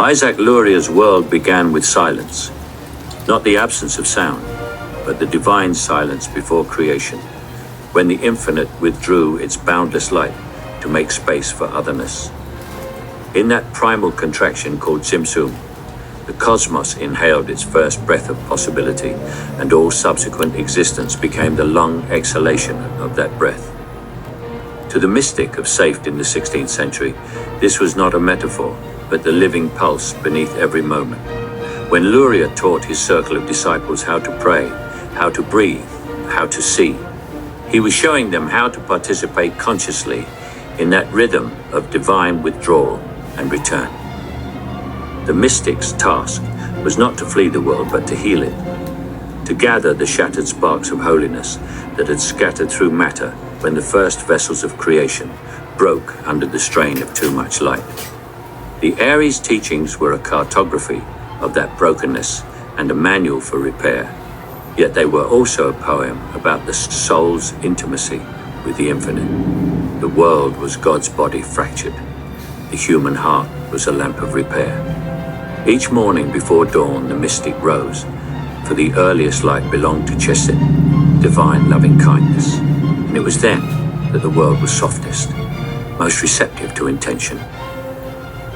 Isaac Luria's world began with silence, not the absence of sound, but the divine silence before creation, when the infinite withdrew its boundless light to make space for otherness. In that primal contraction called Tzimtzum, the cosmos inhaled its first breath of possibility, and all subsequent existence became the lung exhalation of that breath. To the mystic of Safed in the 16th century, this was not a metaphor, but the living pulse beneath every moment. When Luria taught his circle of disciples how to pray, how to breathe, how to see, he was showing them how to participate consciously in that rhythm of divine withdrawal and return. The mystic's task was not to flee the world, but to heal it, to gather the shattered sparks of holiness that had scattered through matter when the first vessels of creation broke under the strain of too much light. The Aries teachings were a cartography of that brokenness and a manual for repair, yet they were also a poem about the soul's intimacy with the infinite. The world was God's body fractured. The human heart was a lamp of repair. Each morning before dawn, the mystic rose, for the earliest light belonged to Chesed, divine loving kindness. And it was then that the world was softest, most receptive to intention.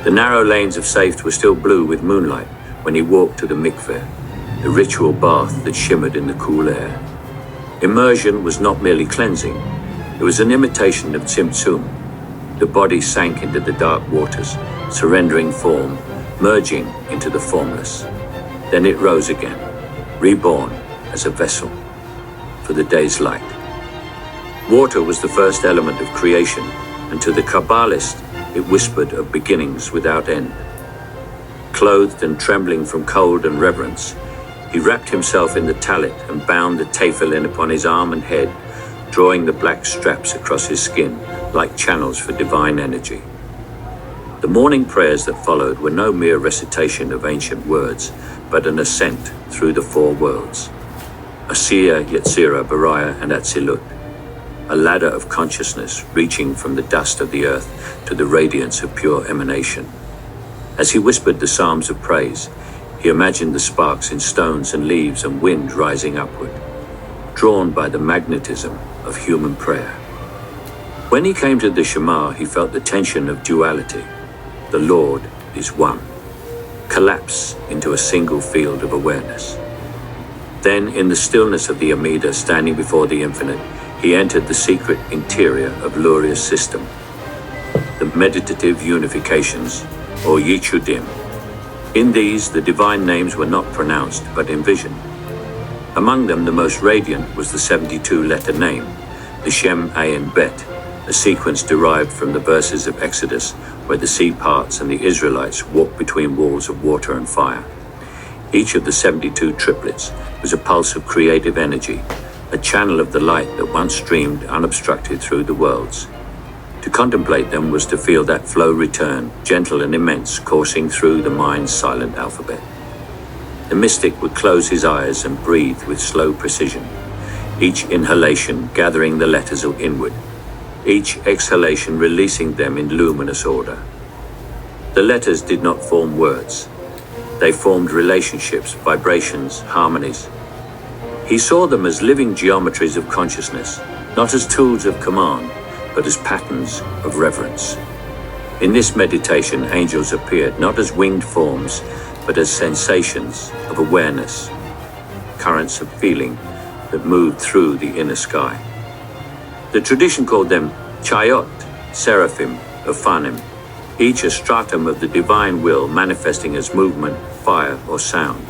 The narrow lanes of Safed were still blue with moonlight when he walked to the mikveh, the ritual bath that shimmered in the cool air. Immersion was not merely cleansing, it was an imitation of Tzimtzum. The body sank into the dark waters, surrendering form, merging into the formless. Then it rose again, reborn as a vessel for the day's light. Water was the first element of creation, and to the Kabbalist, it whispered of beginnings without end. Clothed and trembling from cold and reverence, he wrapped himself in the talit and bound the tefillin upon his arm and head, drawing the black straps across his skin like channels for divine energy. The morning prayers that followed were no mere recitation of ancient words, but an ascent through the four worlds. Asiya, Yetzirah, Bariah, and Atzilut. A ladder of consciousness reaching from the dust of the earth to the radiance of pure emanation. As he whispered the psalms of praise, he imagined the sparks in stones and leaves and wind rising upward, drawn by the magnetism of human prayer. When he came to the Shema, he felt the tension of duality. The Lord is one, collapse into a single field of awareness. Then, in the stillness of the Amida, standing before the infinite, he entered the secret interior of Luria's system, the meditative unifications, or Yichudim. In these, the divine names were not pronounced, but envisioned. Among them, the most radiant was the 72-letter name, the Shem Ayin Bet, a sequence derived from the verses of Exodus, where the sea parts and the Israelites walked between walls of water and fire. Each of the 72 triplets was a pulse of creative energy, a channel of the light that once streamed unobstructed through the worlds. To contemplate them was to feel that flow return, gentle and immense, coursing through the mind's silent alphabet. The mystic would close his eyes and breathe with slow precision, each inhalation gathering the letters inward, each exhalation releasing them in luminous order. The letters did not form words. They formed relationships, vibrations, harmonies. He saw them as living geometries of consciousness, not as tools of command, but as patterns of reverence. In this meditation, angels appeared not as winged forms, but as sensations of awareness, currents of feeling that moved through the inner sky. The tradition called them Chayot, Seraphim, Ophanim, each a stratum of the divine will manifesting as movement, fire, or sound.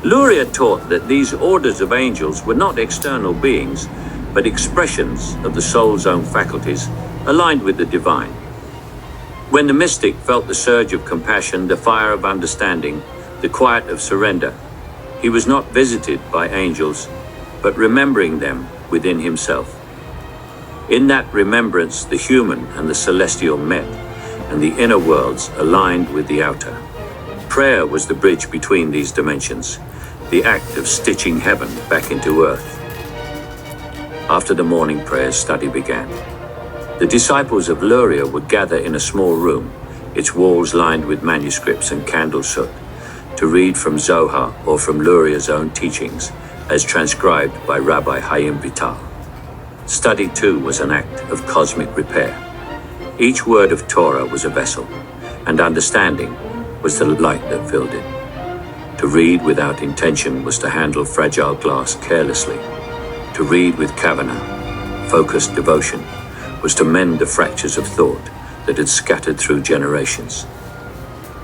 Luria taught that these orders of angels were not external beings, but expressions of the soul's own faculties, aligned with the divine. When the mystic felt the surge of compassion, the fire of understanding, the quiet of surrender, he was not visited by angels, but remembering them within himself. In that remembrance, the human and the celestial met, and the inner worlds aligned with the outer. Prayer was the bridge between these dimensions, the act of stitching heaven back into earth. After the morning prayers, study began. The disciples of Luria would gather in a small room, its walls lined with manuscripts and candle soot, to read from Zohar or from Luria's own teachings, as transcribed by Rabbi Chaim Vital. Study too was an act of cosmic repair. Each word of Torah was a vessel, and understanding was the light that filled it. To read without intention was to handle fragile glass carelessly. To read with kavanah, focused devotion, was to mend the fractures of thought that had scattered through generations.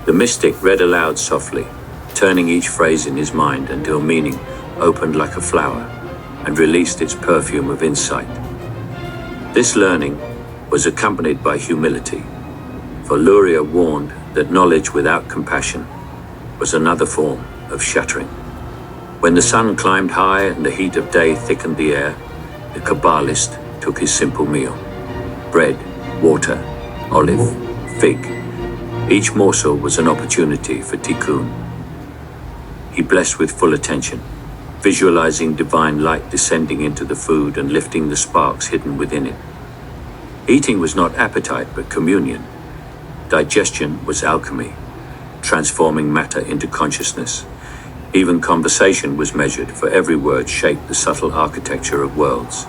The mystic read aloud softly, turning each phrase in his mind until meaning opened like a flower and released its perfume of insight. This learning was accompanied by humility, for Luria warned that knowledge without compassion was another form of shattering. When the sun climbed high and the heat of day thickened the air, the Kabbalist took his simple meal: bread, water, olive, fig. Each morsel was an opportunity for tikkun. He blessed with full attention, visualizing divine light descending into the food and lifting the sparks hidden within it. Eating was not appetite but communion. Digestion was alchemy, transforming matter into consciousness. Even conversation was measured, for every word shaped the subtle architecture of worlds.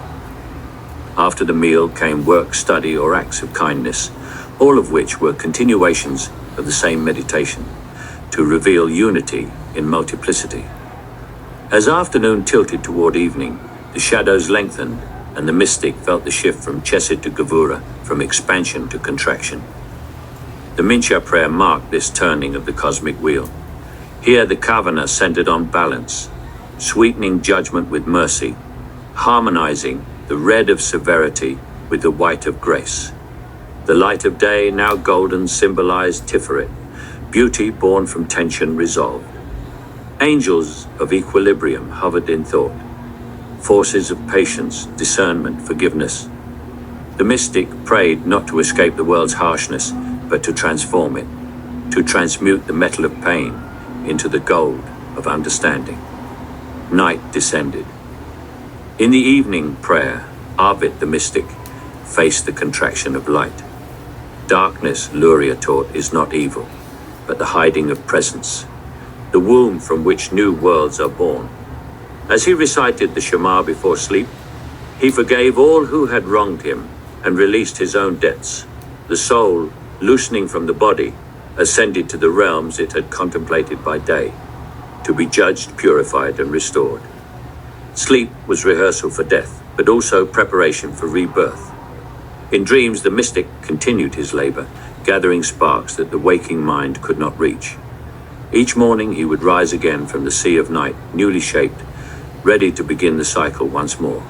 After the meal came work, study, or acts of kindness, all of which were continuations of the same meditation, to reveal unity in multiplicity. As afternoon tilted toward evening, the shadows lengthened, and the mystic felt the shift from chesed to gevura, from expansion to contraction. The Mincha prayer marked this turning of the cosmic wheel. Here the kavanah centered on balance, sweetening judgment with mercy, harmonizing the red of severity with the white of grace. The light of day, now golden, symbolized Tiferet, beauty born from tension resolved. Angels of equilibrium hovered in thought, forces of patience, discernment, forgiveness. The mystic prayed not to escape the world's harshness, but to transform it, to transmute the metal of pain into the gold of understanding. Night descended. In the evening prayer, Arvid the mystic faced the contraction of light. Darkness, Luria taught, is not evil, but the hiding of presence, the womb from which new worlds are born. As he recited the Shema before sleep, he forgave all who had wronged him and released his own debts. The soul, loosening from the body, ascended to the realms it had contemplated by day, to be judged, purified, and restored. Sleep was rehearsal for death, but also preparation for rebirth. In dreams, the mystic continued his labor, gathering sparks that the waking mind could not reach. Each morning he would rise again from the sea of night, newly shaped, ready to begin the cycle once more.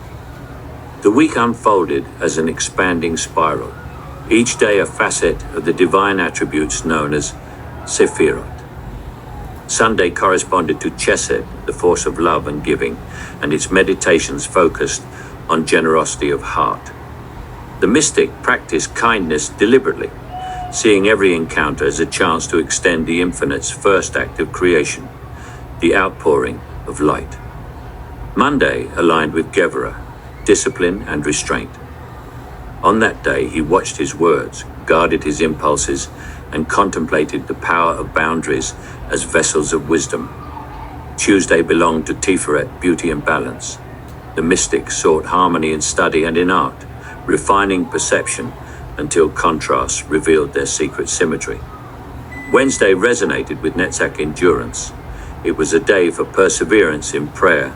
The week unfolded as an expanding spiral, each day a facet of the divine attributes known as Sephirot. Sunday corresponded to Chesed, the force of love and giving, and its meditations focused on generosity of heart. The mystic practiced kindness deliberately, seeing every encounter as a chance to extend the infinite's first act of creation, the outpouring of light. Monday aligned with Gevurah, discipline and restraint. On that day, he watched his words, guarded his impulses, and contemplated the power of boundaries as vessels of wisdom. Tuesday belonged to Tiferet, beauty and balance. The mystic sought harmony in study and in art, refining perception until contrasts revealed their secret symmetry. Wednesday resonated with Netzach endurance. It was a day for perseverance in prayer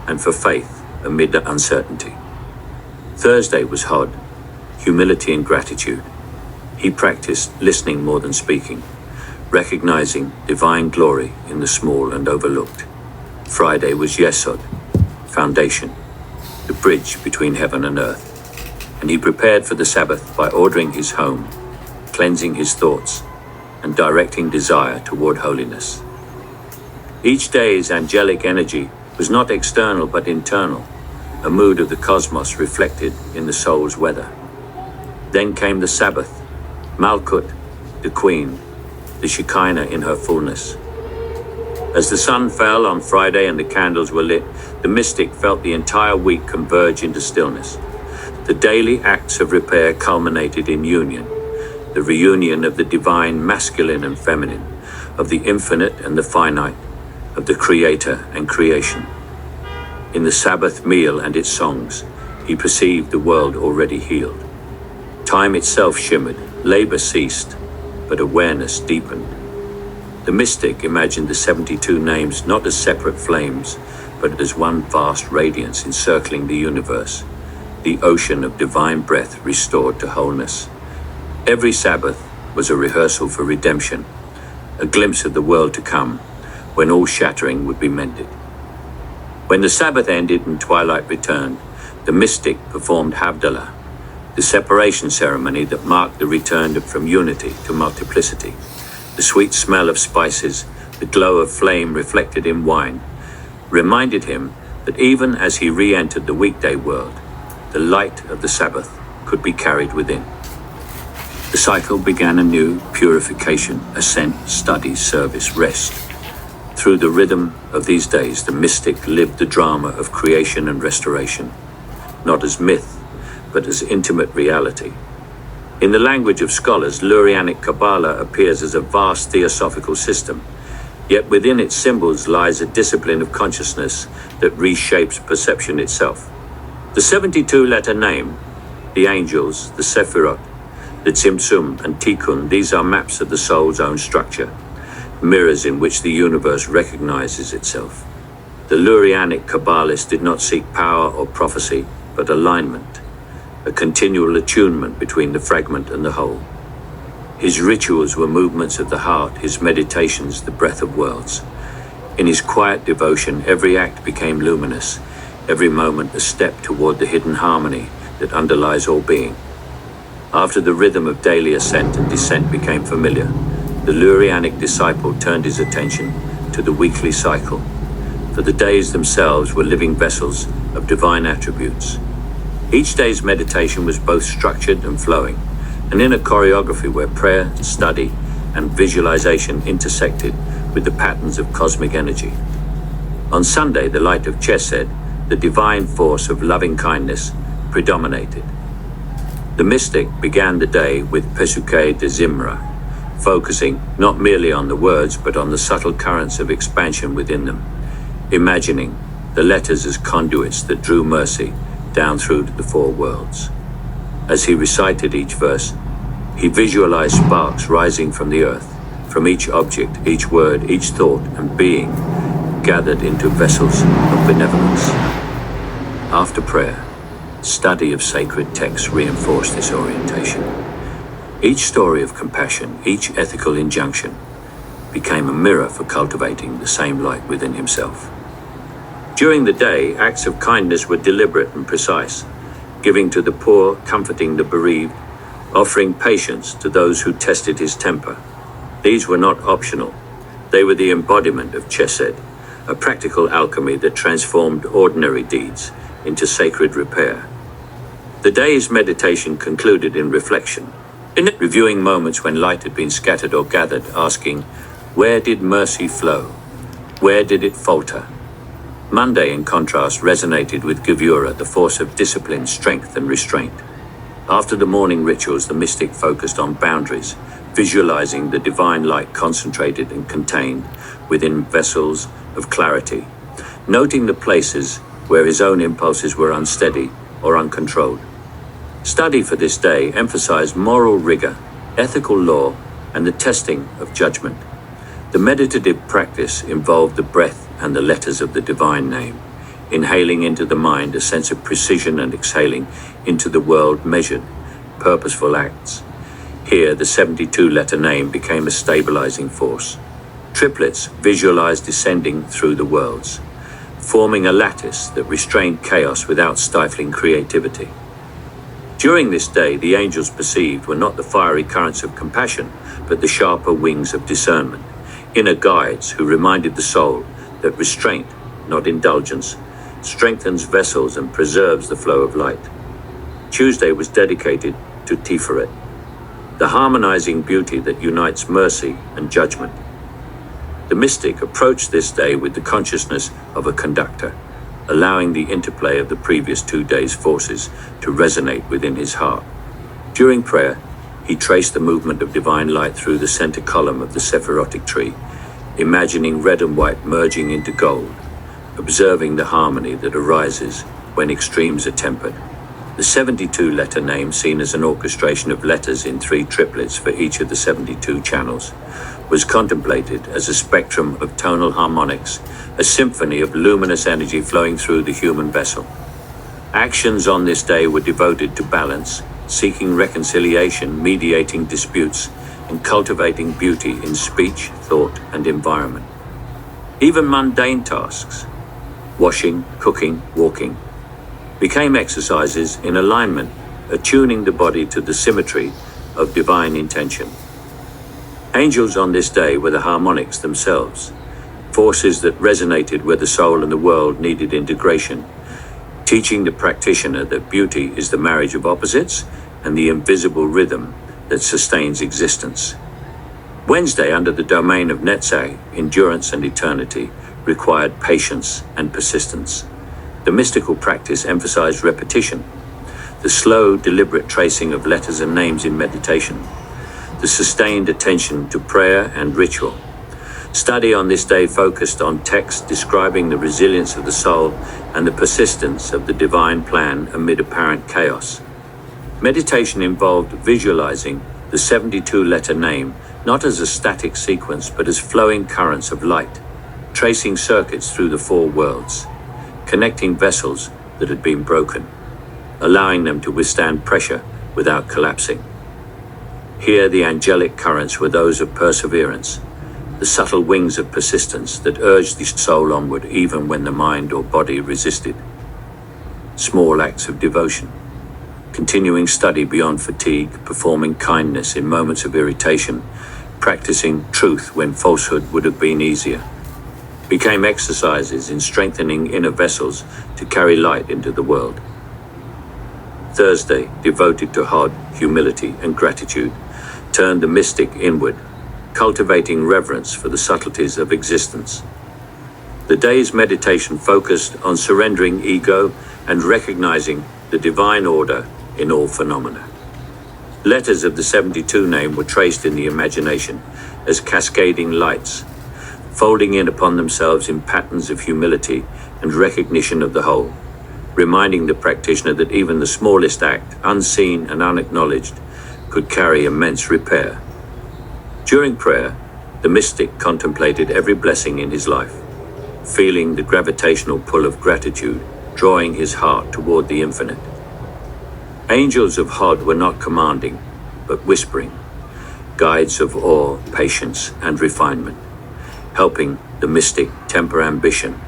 and for faith amid uncertainty. Thursday was Hod, humility and gratitude. He practiced listening more than speaking, recognizing divine glory in the small and overlooked. Friday was Yesod, foundation, the bridge between heaven and earth. And he prepared for the Sabbath by ordering his home, cleansing his thoughts, and directing desire toward holiness. Each day's angelic energy was not external but internal, a mood of the cosmos reflected in the soul's weather. Then came the Sabbath, Malkut, the Queen, the Shekinah in her fullness. As the sun fell on Friday and the candles were lit, the mystic felt the entire week converge into stillness. The daily acts of repair culminated in union, the reunion of the divine masculine and feminine, of the infinite and the finite, of the creator and creation. In the Sabbath meal and its songs, he perceived the world already healed. Time itself shimmered, labor ceased, but awareness deepened. The mystic imagined the 72 names not as separate flames, but as one vast radiance encircling the universe, the ocean of divine breath restored to wholeness. Every Sabbath was a rehearsal for redemption, a glimpse of the world to come, when all shattering would be mended. When the Sabbath ended and twilight returned, the mystic performed Havdalah, the separation ceremony that marked the return from unity to multiplicity. The sweet smell of spices, the glow of flame reflected in wine, reminded him that even as he re-entered the weekday world, the light of the Sabbath could be carried within. The cycle began anew: purification, ascent, study, service, rest. Through the rhythm of these days, the mystic lived the drama of creation and restoration, not as myth, but as intimate reality. In the language of scholars, Lurianic Kabbalah appears as a vast theosophical system, yet within its symbols lies a discipline of consciousness that reshapes perception itself. The 72-letter name, the angels, the Sephirot, the Tzimtzum and Tikkun, these are maps of the soul's own structure, mirrors in which the universe recognizes itself. The Lurianic Kabbalist did not seek power or prophecy, but alignment, a continual attunement between the fragment and the whole. His rituals were movements of the heart, his meditations the breath of worlds. In his quiet devotion, every act became luminous, every moment a step toward the hidden harmony that underlies all being. After the rhythm of daily ascent and descent became familiar, the Lurianic disciple turned his attention to the weekly cycle, for the days themselves were living vessels of divine attributes. Each day's meditation was both structured and flowing, an inner choreography where prayer, study, and visualization intersected with the patterns of cosmic energy. On Sunday, the light of Chesed, the divine force of loving kindness, predominated. The mystic began the day with Pesukei de Zimra, focusing not merely on the words but on the subtle currents of expansion within them, imagining the letters as conduits that drew mercy down through to the four worlds. As he recited each verse, he visualized sparks rising from the earth, from each object, each word, each thought and being, gathered into vessels of benevolence. After prayer, study of sacred texts reinforced this orientation. Each story of compassion, each ethical injunction, became a mirror for cultivating the same light within himself. During the day, acts of kindness were deliberate and precise, giving to the poor, comforting the bereaved, offering patience to those who tested his temper. These were not optional. They were the embodiment of Chesed, a practical alchemy that transformed ordinary deeds into sacred repair. The day's meditation concluded in reflection, reviewing moments when light had been scattered or gathered, asking, where did mercy flow? Where did it falter? Monday, in contrast, resonated with Gevura, the force of discipline, strength, and restraint. After the morning rituals, the mystic focused on boundaries, visualizing the divine light concentrated and contained within vessels of clarity, noting the places where his own impulses were unsteady or uncontrolled. Study for this day emphasized moral rigor, ethical law, and the testing of judgment. The meditative practice involved the breath and the letters of the divine name, inhaling into the mind a sense of precision and exhaling into the world measured, purposeful acts. Here, the 72-letter name became a stabilizing force. Triplets visualized descending through the worlds, forming a lattice that restrained chaos without stifling creativity. During this day, the angels perceived were not the fiery currents of compassion, but the sharper wings of discernment, inner guides who reminded the soul that restraint, not indulgence, strengthens vessels and preserves the flow of light. Tuesday was dedicated to Tiferet, the harmonizing beauty that unites mercy and judgment. The mystic approached this day with the consciousness of a conductor, allowing the interplay of the previous 2 days' forces to resonate within his heart. During prayer, he traced the movement of divine light through the center column of the Sephirotic tree, imagining red and white merging into gold, observing the harmony that arises when extremes are tempered. The 72-letter name, seen as an orchestration of letters in 3 triplets for each of the 72 channels, was contemplated as a spectrum of tonal harmonics, a symphony of luminous energy flowing through the human vessel. Actions on this day were devoted to balance, seeking reconciliation, mediating disputes, and cultivating beauty in speech, thought, and environment. Even mundane tasks, washing, cooking, walking, became exercises in alignment, attuning the body to the symmetry of divine intention. Angels on this day were the harmonics themselves, forces that resonated where the soul and the world needed integration, teaching the practitioner that beauty is the marriage of opposites and the invisible rhythm that sustains existence. Wednesday, under the domain of Netzach, endurance and eternity, required patience and persistence. The mystical practice emphasized repetition, the slow, deliberate tracing of letters and names in meditation, the sustained attention to prayer and ritual. Study on this day focused on texts describing the resilience of the soul and the persistence of the divine plan amid apparent chaos. Meditation involved visualizing the 72-letter name not as a static sequence but as flowing currents of light, tracing circuits through the 4 worlds, connecting vessels that had been broken, allowing them to withstand pressure without collapsing. Here the angelic currents were those of perseverance, the subtle wings of persistence that urged the soul onward even when the mind or body resisted. Small acts of devotion, continuing study beyond fatigue, performing kindness in moments of irritation, practicing truth when falsehood would have been easier, became exercises in strengthening inner vessels to carry light into the world. Thursday, devoted to Hod, humility and gratitude, turned the mystic inward, cultivating reverence for the subtleties of existence. The day's meditation focused on surrendering ego and recognizing the divine order in all phenomena. Letters of the 72 name were traced in the imagination as cascading lights, folding in upon themselves in patterns of humility and recognition of the whole, reminding the practitioner that even the smallest act, unseen and unacknowledged, could carry immense repair. During prayer, the mystic contemplated every blessing in his life, feeling the gravitational pull of gratitude, drawing his heart toward the infinite. Angels of Hod were not commanding, but whispering, guides of awe, patience, and refinement, helping the mystic temper ambition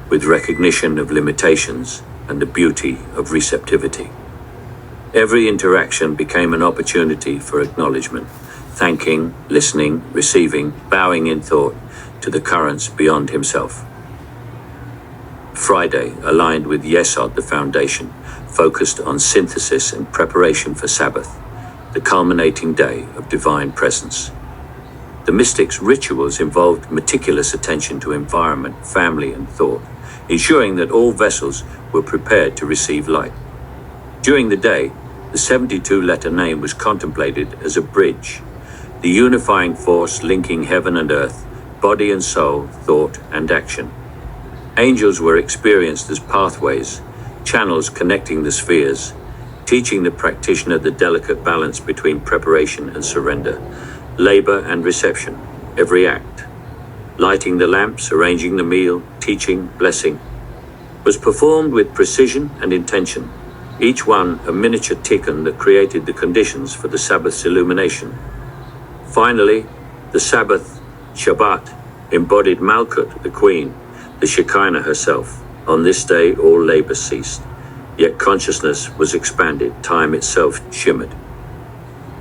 with recognition of limitations and the beauty of receptivity. Every interaction became an opportunity for acknowledgement, thanking, listening, receiving, bowing in thought to the currents beyond himself. Friday, aligned with Yesod, the foundation, focused on synthesis and preparation for Sabbath, the culminating day of divine presence. The mystic's rituals involved meticulous attention to environment, family, and thought, ensuring that all vessels were prepared to receive light. During the day, the 72-letter name was contemplated as a bridge, the unifying force linking heaven and earth, body and soul, thought and action. Angels were experienced as pathways, channels connecting the spheres, teaching the practitioner the delicate balance between preparation and surrender, labor and reception, every act. Lighting the lamps, arranging the meal, teaching, blessing, was performed with precision and intention, each one a miniature tikkun that created the conditions for the Sabbath's illumination. Finally, the Sabbath, Shabbat, embodied Malkut, the Queen, the Shekinah herself. On this day, all labor ceased, yet consciousness was expanded, time itself shimmered.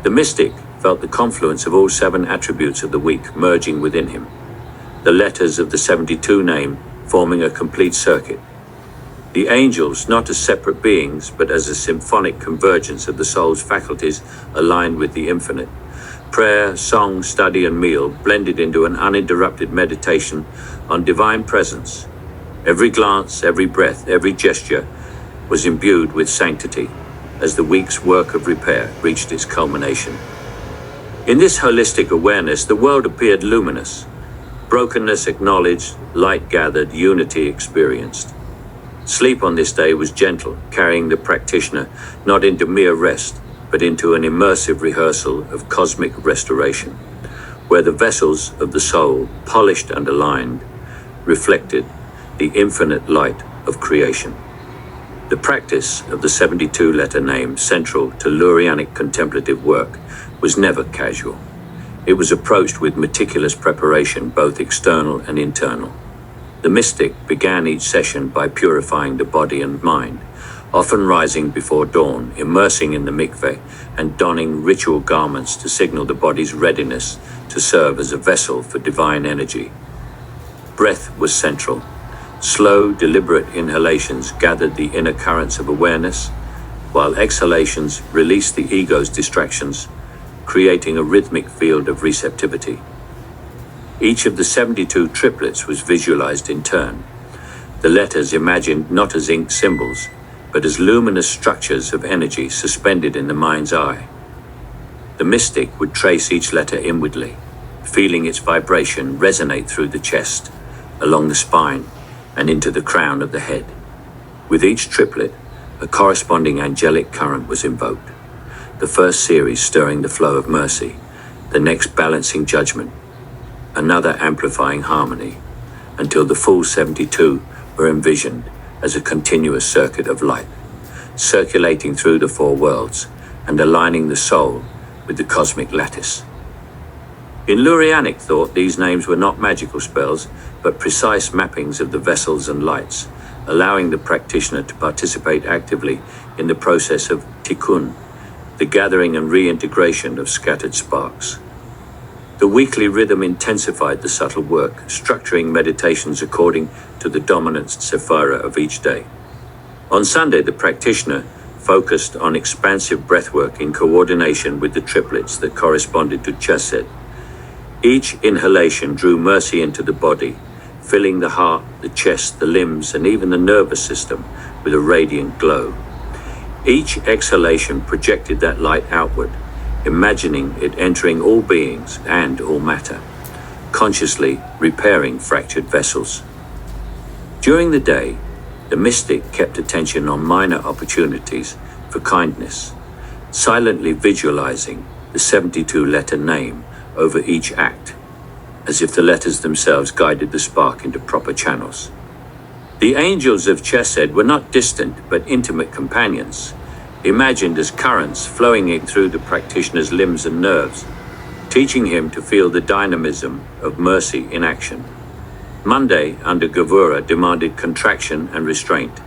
The mystic felt the confluence of all 7 attributes of the week merging within him, the letters of the 72 name forming a complete circuit. The angels, not as separate beings, but as a symphonic convergence of the soul's faculties aligned with the infinite. Prayer, song, study, and meal blended into an uninterrupted meditation on divine presence. Every glance, every breath, every gesture was imbued with sanctity as the week's work of repair reached its culmination. In this holistic awareness, the world appeared luminous. Brokenness acknowledged, light gathered, unity experienced. Sleep on this day was gentle, carrying the practitioner not into mere rest, but into an immersive rehearsal of cosmic restoration, where the vessels of the soul, polished and aligned, reflected the infinite light of creation. The practice of the 72-letter name, central to Lurianic contemplative work, was never casual. It was approached with meticulous preparation, both external and internal. The mystic began each session by purifying the body and mind, often rising before dawn, immersing in the mikveh, and donning ritual garments to signal the body's readiness to serve as a vessel for divine energy. Breath was central. Slow, deliberate inhalations gathered the inner currents of awareness, while exhalations released the ego's distractions, creating a rhythmic field of receptivity. Each of the 72 triplets was visualized in turn, the letters imagined not as ink symbols, but as luminous structures of energy suspended in the mind's eye. The mystic would trace each letter inwardly, feeling its vibration resonate through the chest, along the spine, and into the crown of the head. With each triplet, a corresponding angelic current was invoked, the first series stirring the flow of mercy, the next balancing judgment, another amplifying harmony, until the full 72 were envisioned as a continuous circuit of light, circulating through the four worlds and aligning the soul with the cosmic lattice. In Lurianic thought, these names were not magical spells, but precise mappings of the vessels and lights, allowing the practitioner to participate actively in the process of tikkun, the gathering and reintegration of scattered sparks. The weekly rhythm intensified the subtle work, structuring meditations according to the dominant sephira of each day. On Sunday, the practitioner focused on expansive breathwork in coordination with the triplets that corresponded to chesed. Each inhalation drew mercy into the body, filling the heart, the chest, the limbs, and even the nervous system with a radiant glow. Each exhalation projected that light outward, imagining it entering all beings and all matter, consciously repairing fractured vessels. During the day, the mystic kept attention on minor opportunities for kindness, silently visualizing the 72-letter name over each act, as if the letters themselves guided the spark into proper channels. The angels of Chesed were not distant but intimate companions, imagined as currents flowing in through the practitioner's limbs and nerves, teaching him to feel the dynamism of mercy in action. Monday, under Gevura, demanded contraction and restraint.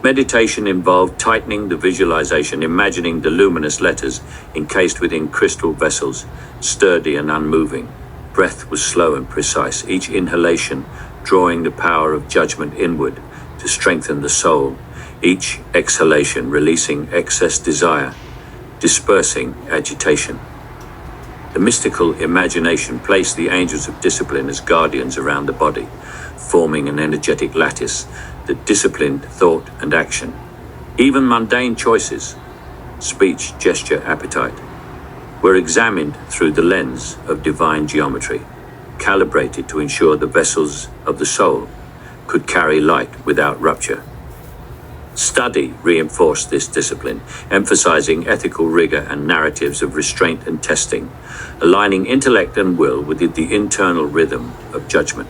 Meditation involved tightening the visualization, imagining the luminous letters encased within crystal vessels, sturdy and unmoving. Breath was slow and precise, each inhalation drawing the power of judgment inward to strengthen the soul, each exhalation releasing excess desire, dispersing agitation. The mystical imagination placed the angels of discipline as guardians around the body, forming an energetic lattice that disciplined thought and action. Even mundane choices, speech, gesture, appetite, were examined through the lens of divine geometry, calibrated to ensure the vessels of the soul could carry light without rupture. Study reinforced this discipline, emphasizing ethical rigor and narratives of restraint and testing, aligning intellect and will with the internal rhythm of judgment.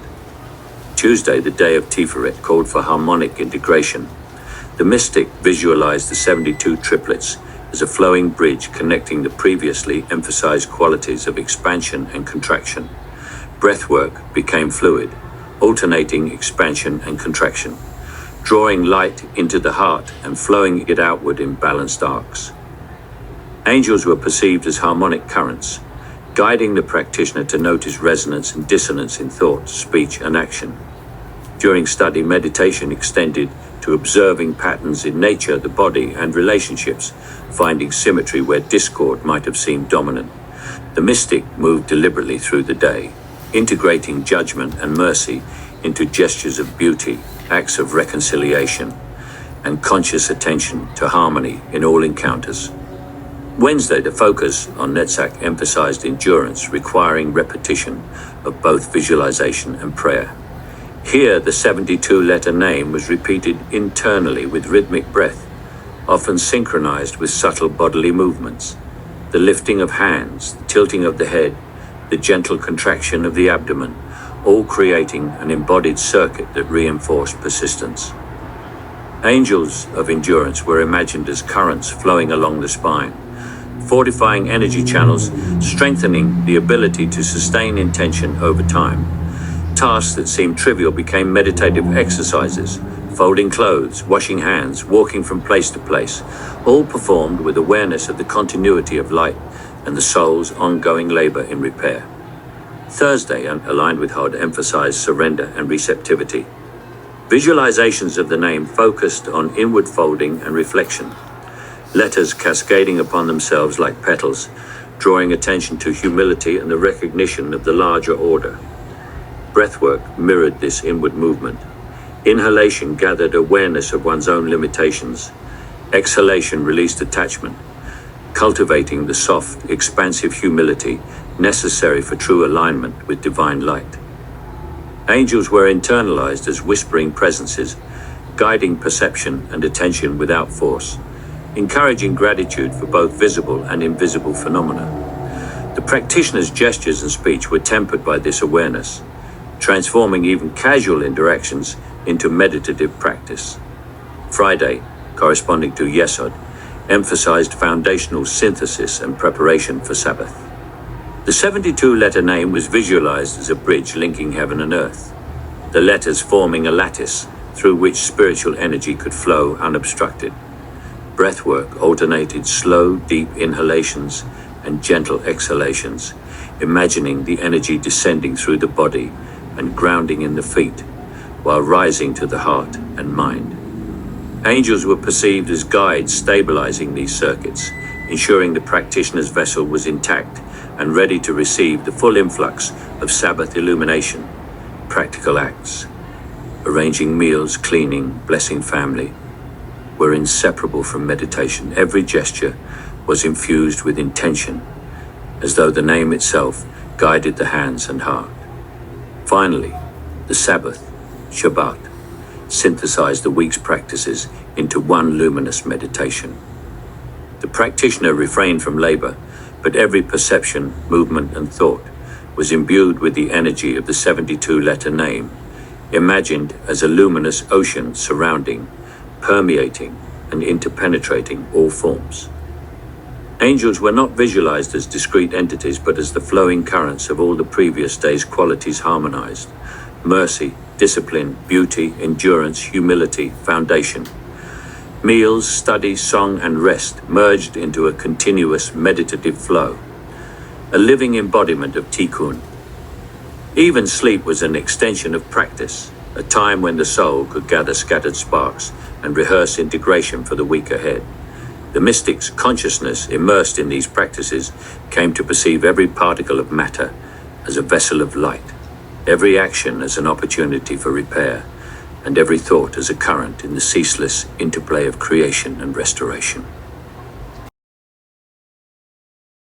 Tuesday, the day of Tiferet, called for harmonic integration. The mystic visualized the 72 triplets as a flowing bridge connecting the previously emphasized qualities of expansion and contraction. Breathwork became fluid, alternating expansion and contraction, drawing light into the heart and flowing it outward in balanced arcs. Angels were perceived as harmonic currents, guiding the practitioner to notice resonance and dissonance in thought, speech, and action. During study, meditation extended to observing patterns in nature, the body, and relationships, finding symmetry where discord might have seemed dominant. The mystic moved deliberately through the day, integrating judgment and mercy into gestures of beauty, acts of reconciliation, and conscious attention to harmony in all encounters. Wednesday, the focus on Netzach emphasized endurance, requiring repetition of both visualization and prayer. Here, the 72-letter name was repeated internally with rhythmic breath, often synchronized with subtle bodily movements. The lifting of hands, the tilting of the head, the gentle contraction of the abdomen, all creating an embodied circuit that reinforced persistence. Angels of endurance were imagined as currents flowing along the spine, fortifying energy channels, strengthening the ability to sustain intention over time. Tasks that seemed trivial became meditative exercises, folding clothes, washing hands, walking from place to place, all performed with awareness of the continuity of light and the soul's ongoing labor in repair. Thursday, aligned with Hod, emphasized surrender and receptivity. Visualizations of the name focused on inward folding and reflection, letters cascading upon themselves like petals, drawing attention to humility and the recognition of the larger order. Breathwork mirrored this inward movement. Inhalation gathered awareness of one's own limitations. Exhalation released attachment, cultivating the soft, expansive humility necessary for true alignment with divine light. Angels were internalized as whispering presences, guiding perception and attention without force, encouraging gratitude for both visible and invisible phenomena. The practitioner's gestures and speech were tempered by this awareness, transforming even casual interactions into meditative practice. Friday, corresponding to Yesod, emphasized foundational synthesis and preparation for Sabbath. The 72-letter name was visualized as a bridge linking heaven and earth, the letters forming a lattice through which spiritual energy could flow unobstructed. Breathwork alternated slow, deep inhalations and gentle exhalations, imagining the energy descending through the body and grounding in the feet, while rising to the heart and mind. Angels were perceived as guides stabilizing these circuits, ensuring the practitioner's vessel was intact and ready to receive the full influx of Sabbath illumination. Practical acts, arranging meals, cleaning, blessing family, were inseparable from meditation. Every gesture was infused with intention, as though the name itself guided the hands and heart. Finally, the Sabbath, Shabbat, synthesized the week's practices into one luminous meditation. The practitioner refrained from labor, but every perception, movement, and thought was imbued with the energy of the 72-letter name, imagined as a luminous ocean surrounding, permeating, and interpenetrating all forms. Angels were not visualized as discrete entities, but as the flowing currents of all the previous day's qualities harmonized: mercy, discipline, beauty, endurance, humility, foundation. Meals, study, song, and rest merged into a continuous meditative flow, a living embodiment of tikkun. Even sleep was an extension of practice, a time when the soul could gather scattered sparks and rehearse integration for the week ahead. The mystic's consciousness, immersed in these practices, came to perceive every particle of matter as a vessel of light, every action as an opportunity for repair, and every thought as a current in the ceaseless interplay of creation and restoration.